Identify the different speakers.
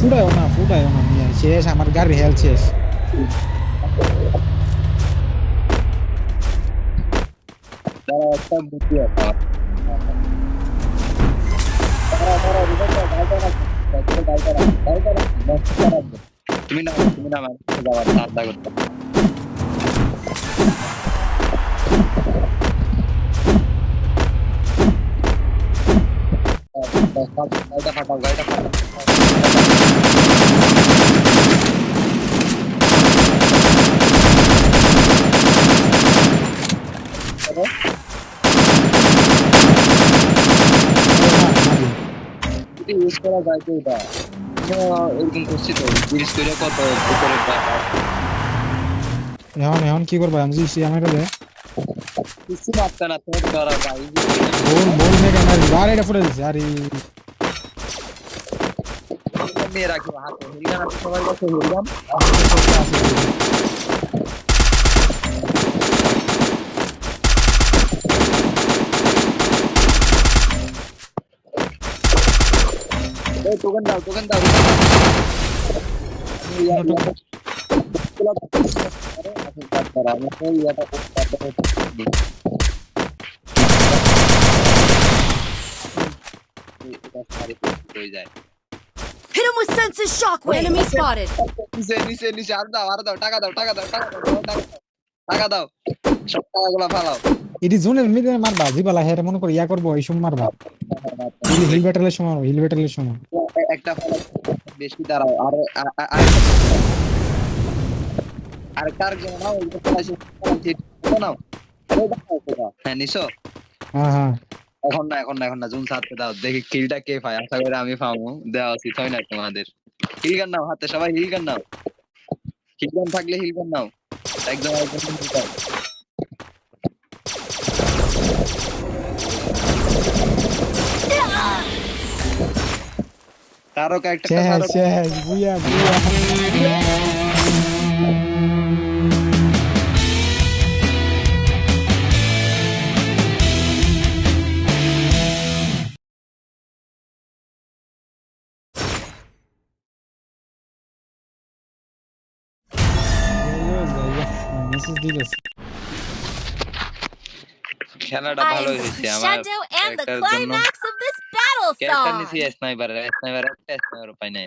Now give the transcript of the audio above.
Speaker 1: ফুটায়ও না মিয়া, শেষ আমার গাড়ির হেল শেষ।
Speaker 2: দাঁড়া একটা বুদ্ধি আছে আমার। দাঁড়া রিভাইভ দাও, গাড়িটা রাখো, গাড়িটা রাখো, গাড়িটা রাখো, গাড়িটা রাখো। তুমি না যাওয়ার ঠান্ডা করতে। গাড়িটা ফাটাও, গাড়িটা ফাটাও।
Speaker 1: মারি।
Speaker 2: যদি ইউজ করা যায় তো এটা এরকম করছি তো জিনিস করে কত ভিতরে
Speaker 1: এখন কি করবো আমি জিসি আমার দে
Speaker 2: কিছু মারতে না তো করা যায়
Speaker 1: বল মেরে মারি আর এটা ফুটে দিছে আরে
Speaker 2: নিয়ে রাখি হাতে হিলগান আছে সবার কাছে হিলগান
Speaker 1: আছে আছে
Speaker 2: এই টোকেন দাও আমি আমি তো ইয়াটা হয়ে যায়
Speaker 3: Hit him with senses shockwave. Enemy spotted.
Speaker 2: নিচে আর দাও টাকা দাও টাকা দাও সব টাকাগুলো ফালাও
Speaker 1: এটি জোনের মিডে মারবা জিবালা হেরে মনে করি ইয়া করবো এই সময় মারবা হিল ব্যাটেলের সময়
Speaker 2: একটা ফালাও বেশি দাঁড়াও আর আরেকটা জন্য নাও ওই নাও হ্যাঁ নিশো
Speaker 1: হ্যাঁ
Speaker 2: এখন না জুন সাথে দাও দেখি কিলটা কে পায় আশা করি আমি পাবো দেওয়া উচিত হয় না তোমাদের হিলগান নাও হাতে সবাই হিলগান নাও হিলগান থাকলে হিলগান নাও একদম কারো একটা
Speaker 1: শেষ বুয়া মেসেজ দিতেছে
Speaker 2: খেলাটা
Speaker 3: I
Speaker 2: ভালো
Speaker 3: am the
Speaker 2: হয়েছে আমার
Speaker 3: crescendo and the
Speaker 2: ক্যারেক্টারের জন্য
Speaker 3: climax of this battle
Speaker 2: character
Speaker 3: song.
Speaker 2: নিছি স্নাইপার একটা স্নাইপার পাই নাই